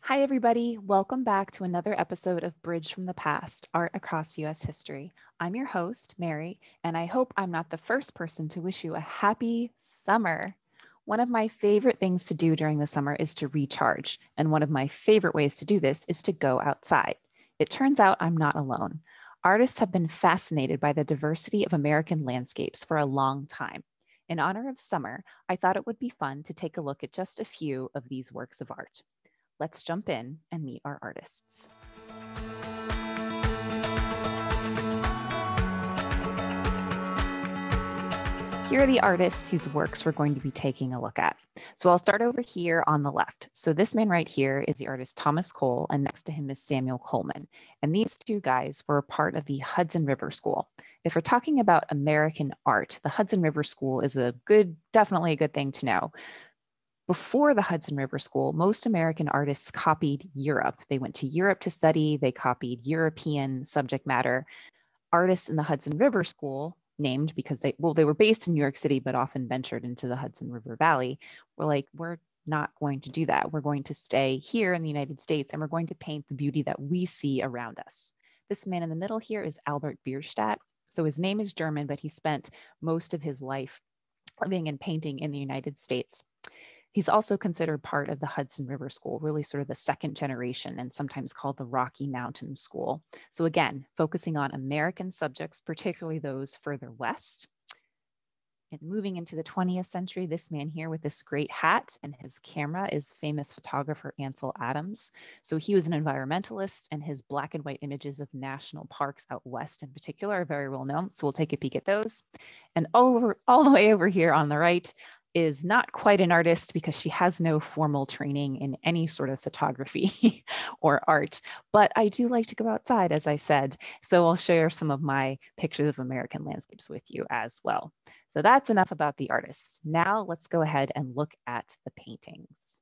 Hi, everybody. Welcome back to another episode of Bridge from the Past, Art Across U.S. History. I'm your host, Mary, and I hope I'm not the first person to wish you a happy summer. One of my favorite things to do during the summer is to recharge, and one of my favorite ways to do this is to go outside. It turns out I'm not alone. Artists have been fascinated by the diversity of American landscapes for a long time. In honor of summer, I thought it would be fun to take a look at just a few of these works of art. Let's jump in and meet our artists. Here are the artists whose works we're going to be taking a look at. So I'll start over here on the left. So this man right here is the artist Thomas Cole, and next to him is Samuel Coleman. And these two guys were a part of the Hudson River School. If we're talking about American art, the Hudson River School is definitely a good thing to know. Before the Hudson River School, most American artists copied Europe. They went to Europe to study, they copied European subject matter. Artists in the Hudson River School, named because they were based in New York City, but often ventured into the Hudson River Valley, were like, we're not going to do that. We're going to stay here in the United States and we're going to paint the beauty that we see around us. This man in the middle here is Albert Bierstadt. So his name is German, but he spent most of his life living and painting in the United States. He's also considered part of the Hudson River School, really sort of the second generation and sometimes called the Rocky Mountain School. So again, focusing on American subjects, particularly those further west. And moving into the 20th century, this man here with this great hat and his camera is famous photographer Ansel Adams. So he was an environmentalist, and his black and white images of national parks out west in particular are very well known. So we'll take a peek at those. And all the way over here on the right is not quite an artist because she has no formal training in any sort of photography or art, but I do like to go outside, as I said. So I'll share some of my pictures of American landscapes with you as well. So that's enough about the artists. Now let's go ahead and look at the paintings.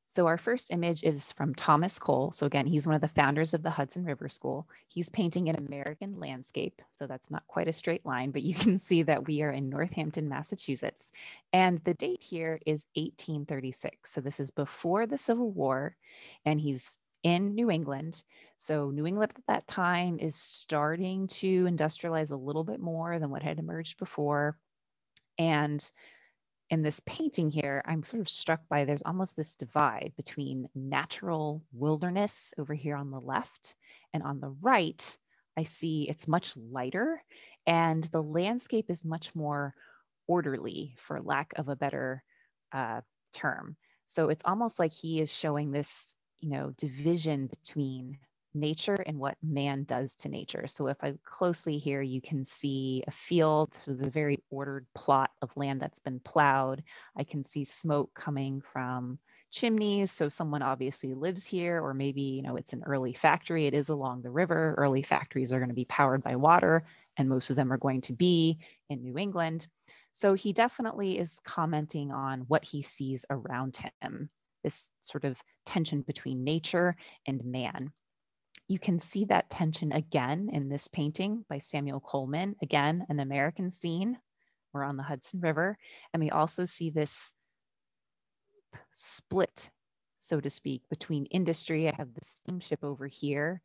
So our first image is from Thomas Cole. So again, he's one of the founders of the Hudson River School. He's painting an American landscape. So that's not quite a straight line, but you can see that we are in Northampton, Massachusetts. And the date here is 1836. So this is before the Civil War, and he's in New England. So New England at that time is starting to industrialize a little bit more than what had emerged before. And in this painting here, I'm sort of struck by there's almost this divide between natural wilderness over here on the left, and on the right, I see it's much lighter and the landscape is much more orderly, for lack of a better term. So it's almost like he is showing this, division between nature and what man does to nature. So if I closely here, you can see a field, the very ordered plot of land that's been plowed. I can see smoke coming from chimneys. So someone obviously lives here, or maybe, it's an early factory. It is along the river. Early factories are going to be powered by water, and most of them are going to be in New England. So he definitely is commenting on what he sees around him, this sort of tension between nature and man. You can see that tension again in this painting by Samuel Coleman, again, an American scene. We're on the Hudson River. And we also see this split, so to speak, between industry. I have the steamship over here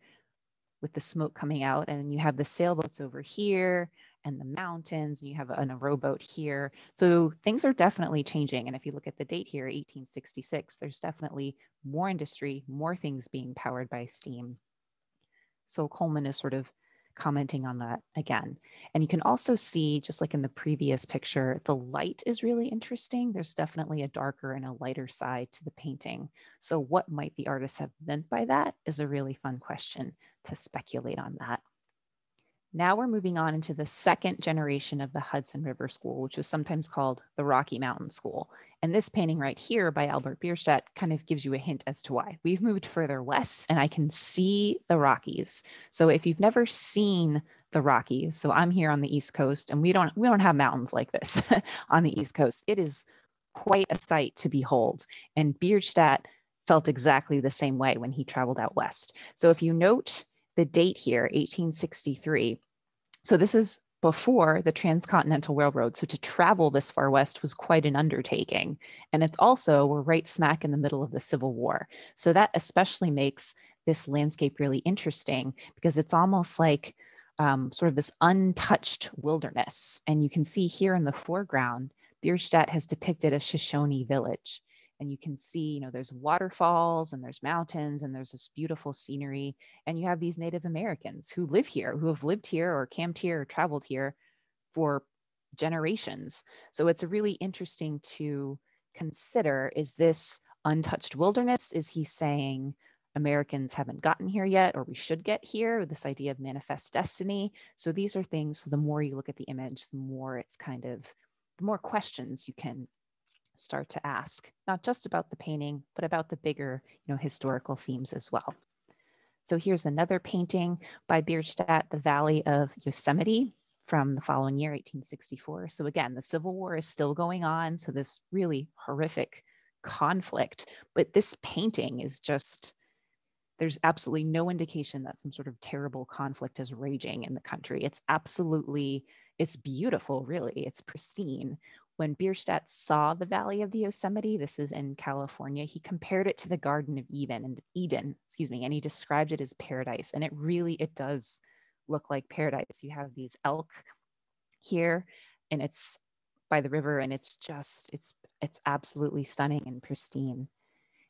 with the smoke coming out, and then you have the sailboats over here and the mountains, and you have a rowboat here. So things are definitely changing. And if you look at the date here, 1866, there's definitely more industry, more things being powered by steam. So Coleman is sort of commenting on that again. And you can also see, just like in the previous picture, the light is really interesting. There's definitely a darker and a lighter side to the painting. So what might the artist have meant by that is a really fun question to speculate on that. Now we're moving on into the second generation of the Hudson River School, which was sometimes called the Rocky Mountain School. And this painting right here by Albert Bierstadt kind of gives you a hint as to why. We've moved further west and I can see the Rockies. So if you've never seen the Rockies, so I'm here on the East Coast and we don't have mountains like this on the East Coast. It is quite a sight to behold. And Bierstadt felt exactly the same way when he traveled out west. So if you note the date here, 1863, so this is before the Transcontinental Railroad. So to travel this far west was quite an undertaking. And it's also, we're right smack in the middle of the Civil War. So that especially makes this landscape really interesting because it's almost like sort of this untouched wilderness. And you can see here in the foreground, Bierstadt has depicted a Shoshone village. And you can see, you know, there's waterfalls and there's mountains and there's this beautiful scenery. And you have these Native Americans who live here, who have lived here or camped here or traveled here for generations. So it's really interesting to consider, is this untouched wilderness? Is he saying Americans haven't gotten here yet, or we should get here? This idea of manifest destiny. So these are things, so the more you look at the image, the more it's kind of, the more questions you can start to ask, not just about the painting, but about the bigger, you know, historical themes as well. So here's another painting by Bierstadt, The Valley of Yosemite, from the following year, 1864. So again, the Civil War is still going on. So this really horrific conflict, but this painting is just, there's absolutely no indication that some sort of terrible conflict is raging in the country. It's absolutely, it's beautiful, really. It's pristine. When Bierstadt saw the Valley of the Yosemite, this is in California, he compared it to the Garden of Eden, and he described it as paradise. And it does look like paradise. You have these elk here, and it's by the river, and it's absolutely stunning and pristine.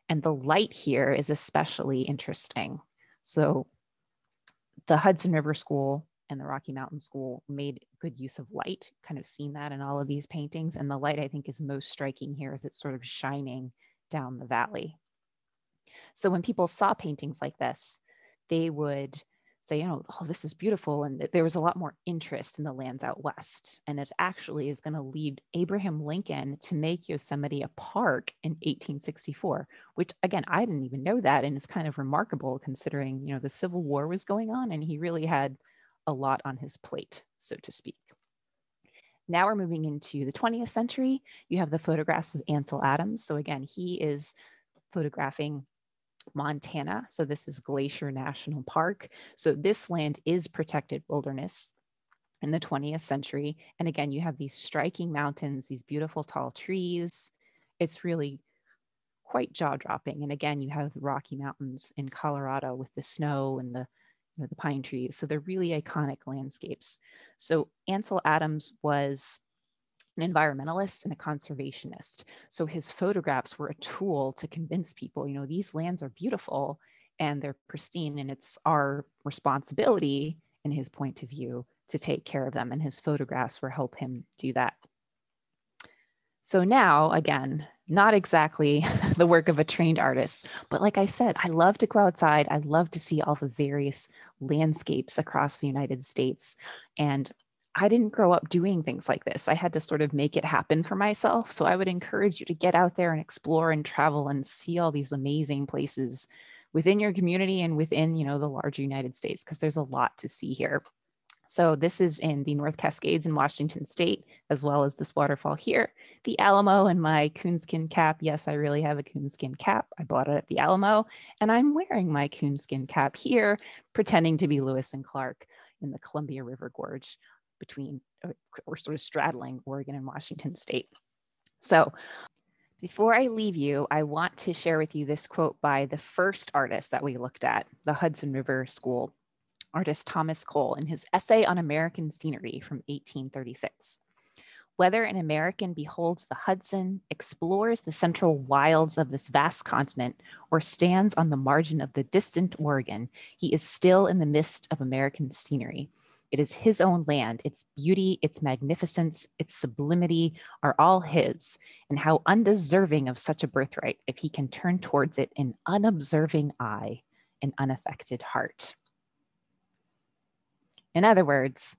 And the light here is especially interesting. So the Hudson River School and the Rocky Mountain School made good use of light, kind of seen that in all of these paintings. And the light, I think, is most striking here as it's sort of shining down the valley. So when people saw paintings like this, they would say, you know, oh, this is beautiful. And there was a lot more interest in the lands out west. And it actually is going to lead Abraham Lincoln to make Yosemite a park in 1864, which, again, I didn't even know that. And it's kind of remarkable considering, you know, the Civil War was going on and he really had a lot on his plate, so to speak. Now we're moving into the 20th century. You have the photographs of Ansel Adams. So again, he is photographing Montana. So this is Glacier National Park. So this land is protected wilderness in the 20th century. And again, you have these striking mountains, these beautiful tall trees. It's really quite jaw-dropping. And again, you have the Rocky Mountains in Colorado with the snow and the pine trees. So they're really iconic landscapes. So Ansel Adams was an environmentalist and a conservationist. So his photographs were a tool to convince people, you know, these lands are beautiful and they're pristine, and it's our responsibility, in his point of view, to take care of them. And his photographs were help him do that. So now, again, not exactly the work of a trained artist, but like I said, I love to go outside. I love to see all the various landscapes across the United States. And I didn't grow up doing things like this. I had to sort of make it happen for myself. So I would encourage you to get out there and explore and travel and see all these amazing places within your community and within, you know, the larger United States, because there's a lot to see here. So this is in the North Cascades in Washington State, as well as this waterfall here, the Alamo, and my coonskin cap. Yes, I really have a coonskin cap. I bought it at the Alamo, and I'm wearing my coonskin cap here, pretending to be Lewis and Clark in the Columbia River Gorge between, or sort of straddling Oregon and Washington State. So before I leave you, I want to share with you this quote by the first artist that we looked at, the Hudson River School artist Thomas Cole, in his essay on American scenery from 1836. Whether an American beholds the Hudson, explores the central wilds of this vast continent, or stands on the margin of the distant Oregon, he is still in the midst of American scenery. It is his own land. Its beauty, its magnificence, its sublimity are all his, and how undeserving of such a birthright if he can turn towards it an unobserving eye, an unaffected heart. In other words,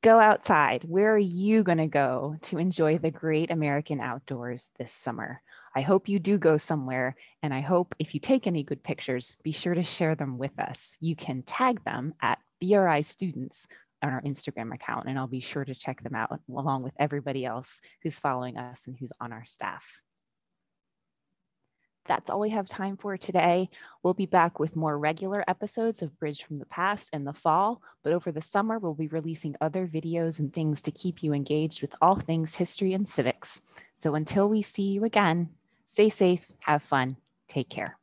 go outside. Where are you going to go to enjoy the great American outdoors this summer? I hope you do go somewhere, and I hope if you take any good pictures, be sure to share them with us. You can tag them at BRI Students on our Instagram account, and I'll be sure to check them out along with everybody else who's following us and who's on our staff. That's all we have time for today. We'll be back with more regular episodes of Bridge from the Past in the fall, but over the summer, we'll be releasing other videos and things to keep you engaged with all things history and civics. So until we see you again, stay safe, have fun, take care.